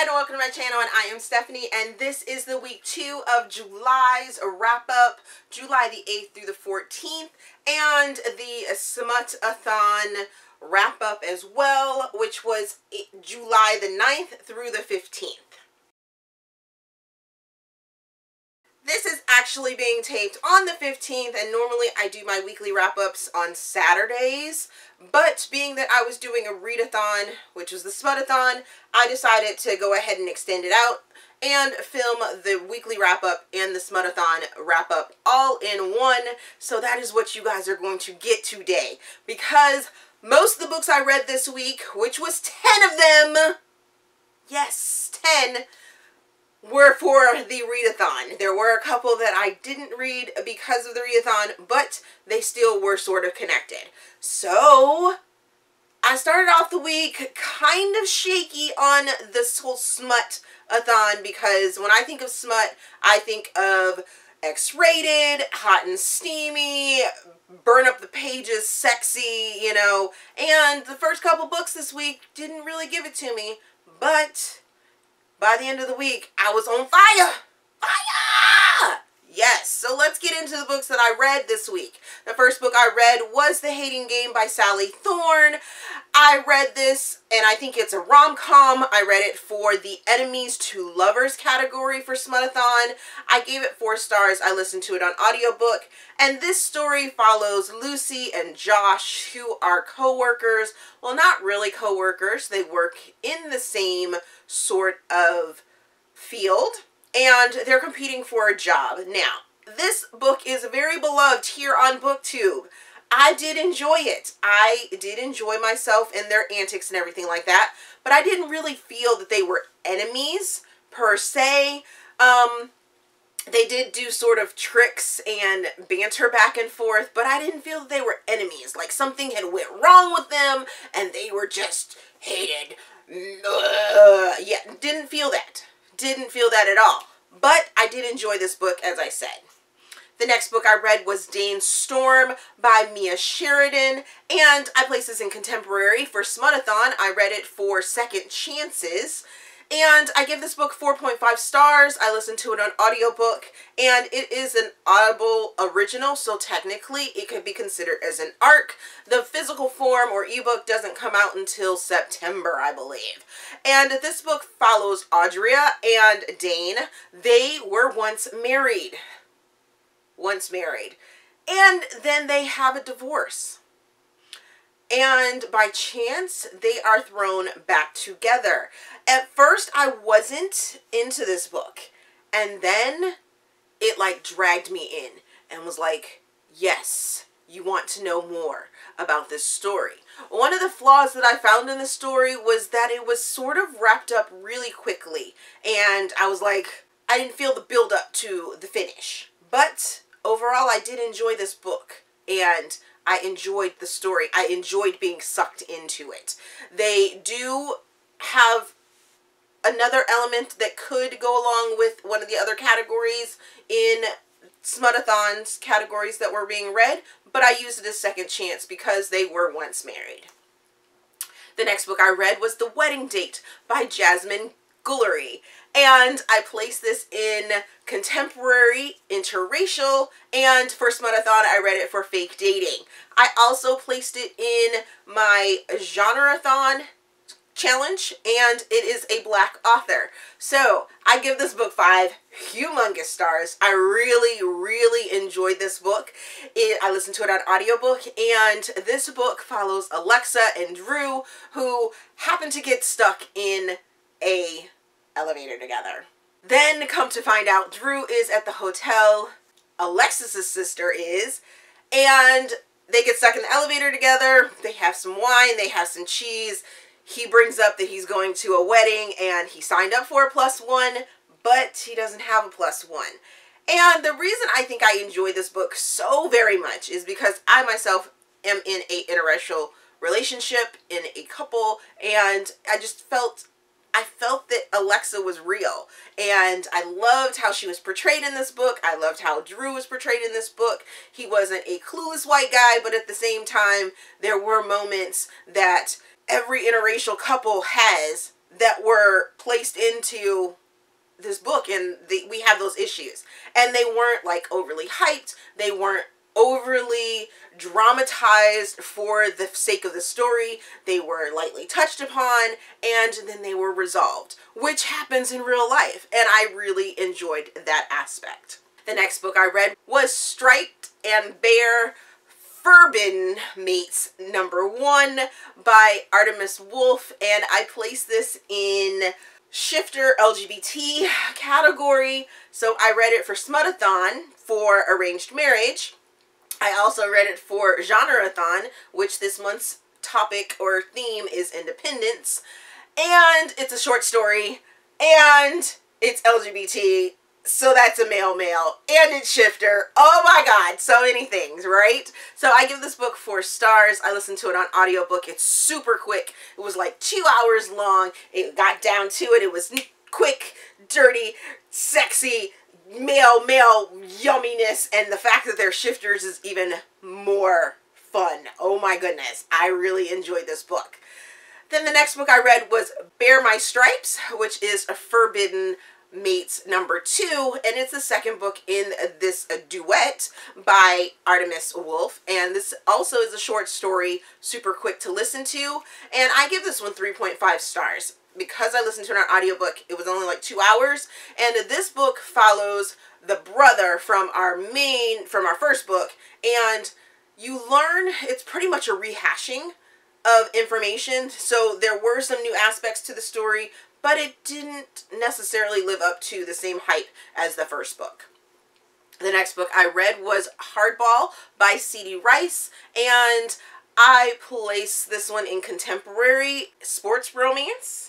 and welcome to my channel, and I am Stephanie, and this is the week 2 of July's wrap-up, July the 8th through the 14th, and the Smutathon wrap-up as well, which was July the 9th through the 15th. This is actually being taped on the 15th, and normally I do my weekly wrap-ups on Saturdays, but being that I was doing a readathon, which was the Smutathon, I decided to go ahead and extend it out and film the weekly wrap-up and the Smutathon wrap-up all in one. So that is what you guys are going to get today, because most of the books I read this week, which was 10 of them, yes, 10, were for the readathon. There were a couple that I didn't read because of the readathon, but they still were sort of connected. So I started off the week kind of shaky on this whole smut-a-thon, because when I think of smut, I think of X-rated, hot and steamy, burn up the pages, sexy, you know, and the first couple books this week didn't really give it to me, but by the end of the week, I was on fire! Fire! Yes, so let's get into the books that I read this week. The first book I read was The Hating Game by Sally Thorn. I read this, and I think it's a rom-com. I read it for the Enemies to Lovers category for Smutathon. I gave it 4 stars. I listened to it on audiobook. And this story follows Lucy and Josh, who are co-workers. Well, not really co-workers. They work in the same sort of field, and they're competing for a job. Now, this book is very beloved here on BookTube. I did enjoy it. I did enjoy myself and their antics and everything like that, but I didn't really feel that they were enemies per se. They did do sort of tricks and banter back and forth, but I didn't feel that they were enemies. Like something had went wrong with them and they were just hated. Yeah, didn't feel that. Didn't feel that at all. But I did enjoy this book, as I said. The next book I read was Dane's Storm by Mia Sheridan, and I placed this in contemporary for Smutathon. I read it for Second Chances, and I give this book 4.5 stars. I listened to it on audiobook, and it is an Audible original, so technically it could be considered as an ARC. The physical form or ebook doesn't come out until September, I believe. And this book follows Audria and Dane. They were once married. And then they have a divorce. And by chance, they are thrown back together. At first, I wasn't into this book. And then it like dragged me in and was like, yes, you want to know more about this story. One of the flaws that I found in the story was that it was sort of wrapped up really quickly. And I was like, I didn't feel the build up to the finish. But overall, I did enjoy this book. And I enjoyed the story. I enjoyed being sucked into it. They do have another element that could go along with one of the other categories in Smutathon's categories that were being read, but I used it as Second Chance because they were once married. The next book I read was The Wedding Date by Jasmine, Guillory, and I placed this in contemporary, interracial, and for Smutathon I read it for Fake Dating. I also placed it in my Genre-a-thon challenge, and it is a Black author. So I give this book 5 humongous stars. I really enjoyed this book. I listened to it on audiobook, and this book follows Alexa and Drew, who happen to get stuck in a elevator together. Then come to find out, Drew is at the hotel, Alexis's sister is, and they get stuck in the elevator together. They have some wine, they have some cheese. He brings up that he's going to a wedding and he signed up for a +1, but he doesn't have a +1. And the reason I think I enjoy this book so very much is because I myself am in an interracial relationship, in a couple, and I felt that Alexa was real, and I loved how she was portrayed in this book. I loved how Drew was portrayed in this book. He wasn't a clueless white guy, but at the same time, there were moments that every interracial couple has that were placed into this book, and we have those issues, and they weren't like overly hyped, they weren't overly dramatized for the sake of the story, they were lightly touched upon, and then they were resolved, which happens in real life, and I really enjoyed that aspect. The next book I read was Striped and Bare Forbidden Mates #1 by Artemis Wolffe, and I placed this in Shifter LGBT category. So I read it for Smutathon for Arranged Marriage. I also read it for Genreathon, which this month's topic or theme is independence, and it's a short story, and it's LGBT. So that's a male, and it's Shifter. Oh my god, so many things, right? So I give this book 4 stars. I listened to it on audiobook. It's super quick. It was like 2 hours long. It got down to it. It was quick, dirty, sexy, male yumminess, and the fact that they're shifters is even more fun. Oh my goodness, I really enjoyed this book. Then the next book I read was Bear My Stripes, which is a Forbidden Mates #2, and it's the second book in this duet by Artemis Wolffe, and this also is a short story, super quick to listen to, and I give this one 3.5 stars. Because I listened to it on audiobook, it was only like 2 hours, and this book follows the brother from our first book, and you learn, it's pretty much a rehashing of information, so there were some new aspects to the story, but it didn't necessarily live up to the same hype as the first book. The next book I read was Hardball by C.D. Reiss, and I placed this one in contemporary sports romance.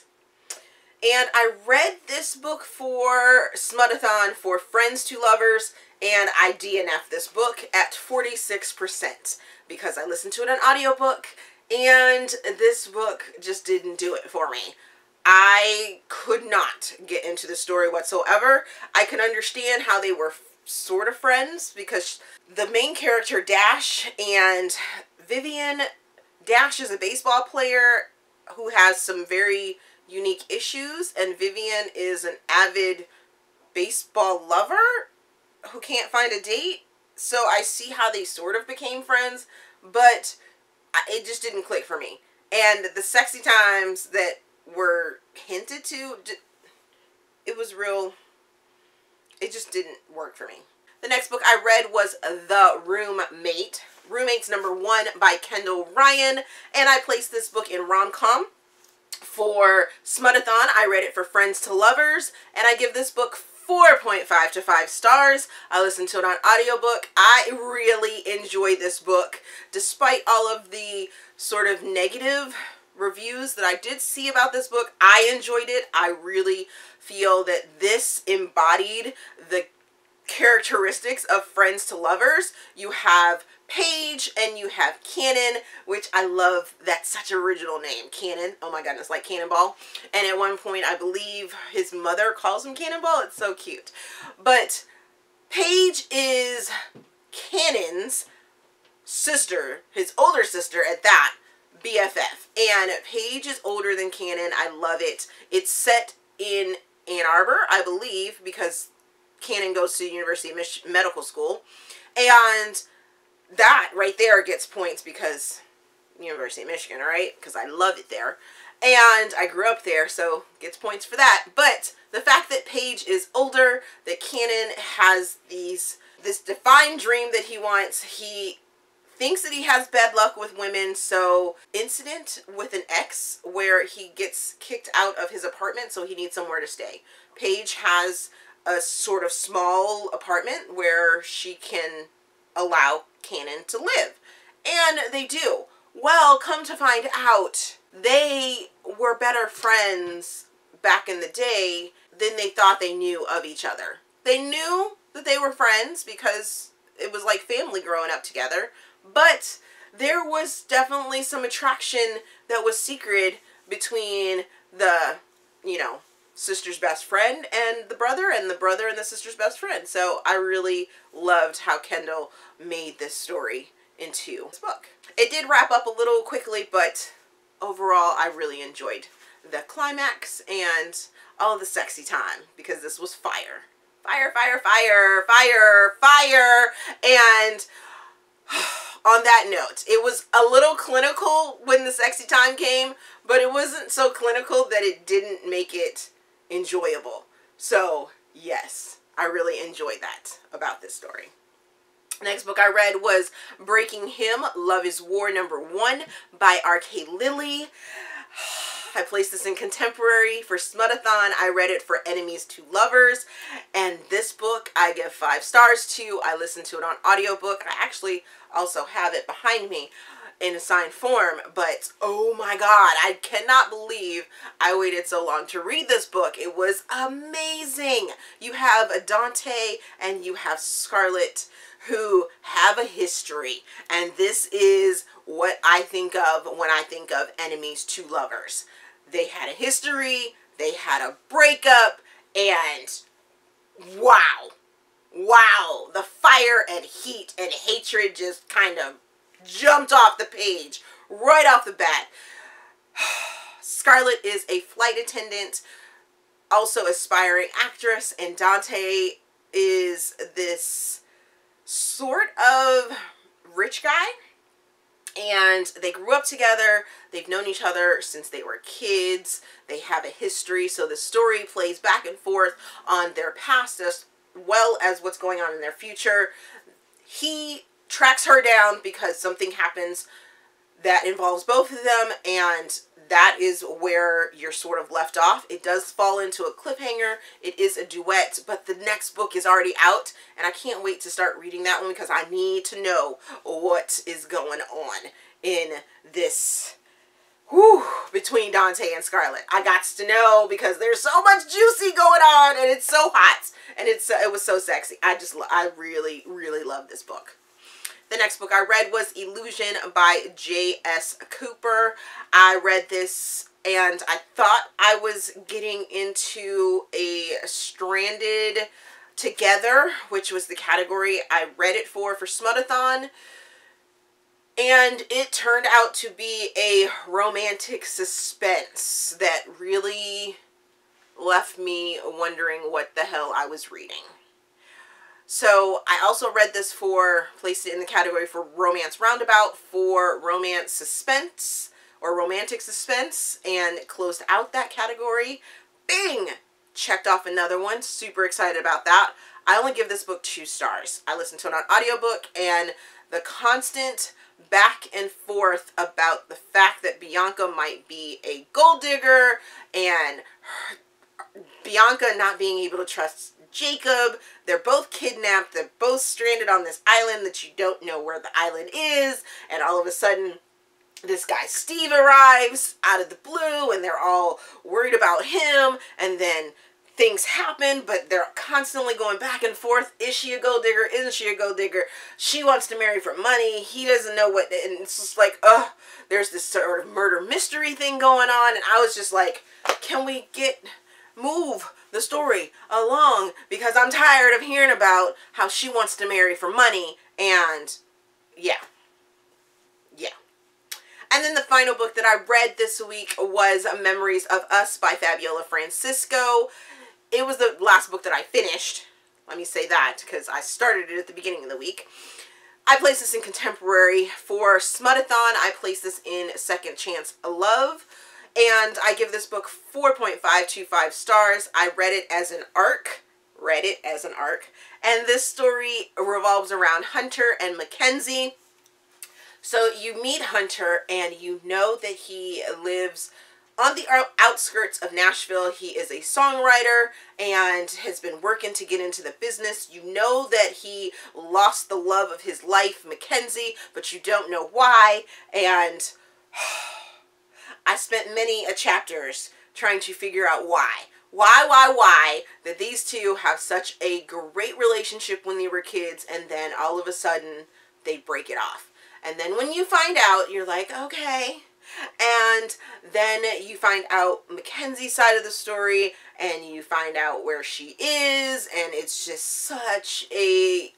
And I read this book for Smutathon for Friends to Lovers, and I DNF'd this book at 46% because I listened to it on audiobook, and this book just didn't do it for me. I could not get into the story whatsoever. I can understand how they were sort of friends because the main character, Dash, and Vivian, Dash is a baseball player who has some very unique issues, and Vivian is an avid baseball lover who can't find a date. So I see how they sort of became friends, but it just didn't click for me. And the sexy times that were hinted to, it was real, it just didn't work for me. The next book I read was The Roommate, Roommates #1 by Kendall Ryan, and I placed this book in rom-com. For Smutathon, I read it for Friends to Lovers, and I give this book 4.5 to 5 stars. I listened to it on audiobook. I really enjoyed this book, despite all of the sort of negative reviews that I did see about this book. I enjoyed it. I really feel that this embodied the characteristics of Friends to Lovers. You have Paige and you have Cannon, which I love. That's such an original name, Cannon. Oh my goodness, like Cannonball. And at one point, I believe his mother calls him Cannonball. It's so cute. But Paige is Cannon's sister, his older sister at that, BFF. And Paige is older than Cannon. I love it. It's set in Ann Arbor, I believe, because Cannon goes to the University of Medical School. And that right there gets points because University of Michigan, right? Because I love it there. And I grew up there, so gets points for that. But the fact that Paige is older, that Cannon has this defined dream that he wants, he thinks that he has bad luck with women, so incident with an ex where he gets kicked out of his apartment, so he needs somewhere to stay. Paige has a sort of small apartment where she can allow Cannon to live. And they do. Well, come to find out, they were better friends back in the day than they thought they knew of each other. They knew that they were friends because it was like family growing up together, but there was definitely some attraction that was secret between the, sister's best friend and the brother and the sister's best friend. So I really loved how Kendall made this story into this book. It did wrap up a little quickly, but overall I really enjoyed the climax and all the sexy time, because this was fire. Fire, fire, fire, fire, fire. And on that note, it was a little clinical when the sexy time came, but it wasn't so clinical that it didn't make it enjoyable. So yes, I really enjoyed that about this story. Next book I read was Breaking Him, Love is War #1 by R.K. Lilley. I placed this in contemporary for Smutathon. I read it for Enemies to Lovers, and this book I give 5 stars to. I listened to it on audiobook. I actually also have it behind me in a signed form, but oh my god, I cannot believe I waited so long to read this book. It was amazing. You have a Dante and you have Scarlet who have a history, and this is what I think of when I think of Enemies to Lovers. They had a history, they had a breakup, and wow, wow, the fire and heat and hatred just kind of jumped off the page right off the bat. Scarlet is a flight attendant, also aspiring actress, and Dante is this sort of rich guy, and they grew up together. They've known each other since they were kids. They have a history, so the story plays back and forth on their past as well as what's going on in their future. He tracks her down because something happens that involves both of them, and that is where you're sort of left off. It does fall into a cliffhanger. It is a duet, but the next book is already out, and I can't wait to start reading that one because I need to know what is going on in this between Dante and Scarlet. I got to know because there's so much juicy going on, and it's so hot, and it was so sexy. I really, really love this book. The next book I read was Illusion by J.S. Cooper. I read this and I thought I was getting into a Stranded Together, which was the category I read it for Smutathon. And it turned out to be a romantic suspense that really left me wondering what the hell I was reading. So I also read this placed it in the category for Romance Roundabout for romance suspense or romantic suspense, and closed out that category. Bing! Checked off another one. Super excited about that. I only give this book 2 stars. I listened to it on audiobook, and the constant back and forth about the fact that Bianca might be a gold digger, and Bianca not being able to trust Jacob. They're both kidnapped. They're both stranded on this island that you don't know where the island is. And all of a sudden, this guy Steve arrives out of the blue, and they're all worried about him. And then things happen, but they're constantly going back and forth. Is she a gold digger? Isn't she a gold digger? She wants to marry for money. He doesn't know what, and it's just like, there's this sort of murder mystery thing going on. And I was just like, can we move the story along, because I'm tired of hearing about how she wants to marry for money. And yeah. And then the final book that I read this week was Memories of Us by Fabiola Francisco. It was the last book that I finished. Let me say that, because I started it at the beginning of the week. I placed this in contemporary for Smutathon. I placed this in Second Chance Love. And I give this book 4.525 stars. I read it as an arc. And this story revolves around Hunter and Mackenzie. So you meet Hunter, and you know that he lives on the outskirts of Nashville. He is a songwriter and has been working to get into the business. You know that he lost the love of his life, Mackenzie, but you don't know why. And I spent many chapters trying to figure out why that these two have such a great relationship when they were kids, and then all of a sudden they break it off. And then when you find out, you're like, okay. And then you find out Mackenzie's side of the story, and you find out where she is, and it's just such a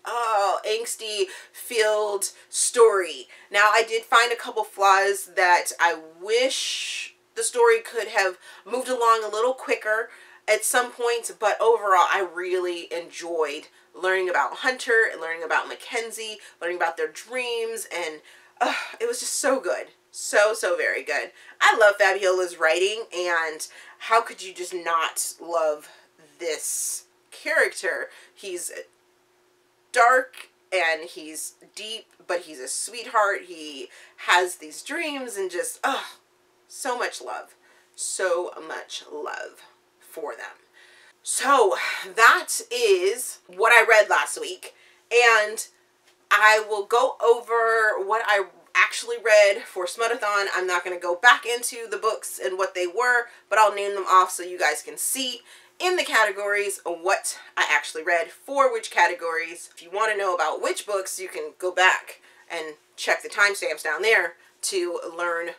angsty filled story. Now, I did find a couple flaws that I wish the story could have moved along a little quicker at some points, but overall I really enjoyed learning about Hunter and learning about Mackenzie, learning about their dreams, and it was just so good. So very good. I love Fabiola's writing, and how could you just not love this character? He's dark and he's deep, but he's a sweetheart. He has these dreams and just, so much love. So much love for them. So that is what I read last week, and I will go over what I actually read for Smutathon. I'm not going to go back into the books and what they were, but I'll name them off so you guys can see in the categories what I actually read for which categories. If you want to know about which books, you can go back and check the timestamps down there to learn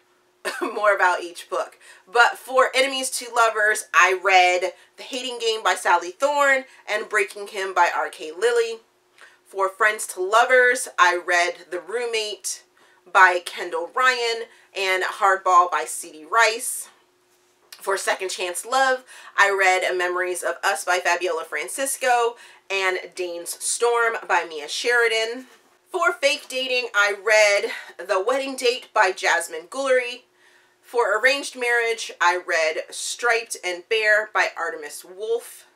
more about each book. But for Enemies to Lovers, I read The Hating Game by Sally Thorn and Breaking Him by R.K. Lilley. For Friends to Lovers, I read The Roommate by Kendall Ryan and Hardball by C.D. Reiss. For Second Chance Love, I read Memories of Us by Fabiola Francisco and Dane's Storm by Mia Sheridan. For Fake Dating, I read The Wedding Date by Jasmine Guillory. For Arranged Marriage, I read Striped and Bare by Artemis Wolffe.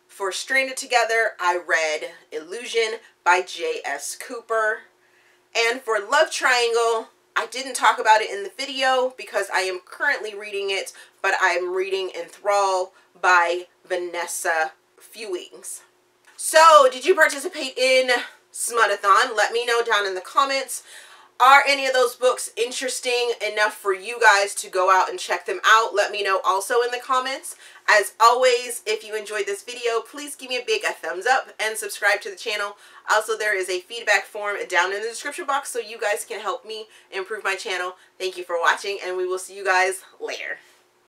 For Stranded Together, I read Illusion by J.S. Cooper. And for Love Triangle, I didn't talk about it in the video because I am currently reading it, but I'm reading Enthrall by Vanessa Fewings. So, did you participate in Smutathon? Let me know down in the comments. Are any of those books interesting enough for you guys to go out and check them out? Let me know also in the comments. As always, if you enjoyed this video, please give me a big thumbs up and subscribe to the channel. Also, there is a feedback form down in the description box so you guys can help me improve my channel. Thank you for watching, and we will see you guys later.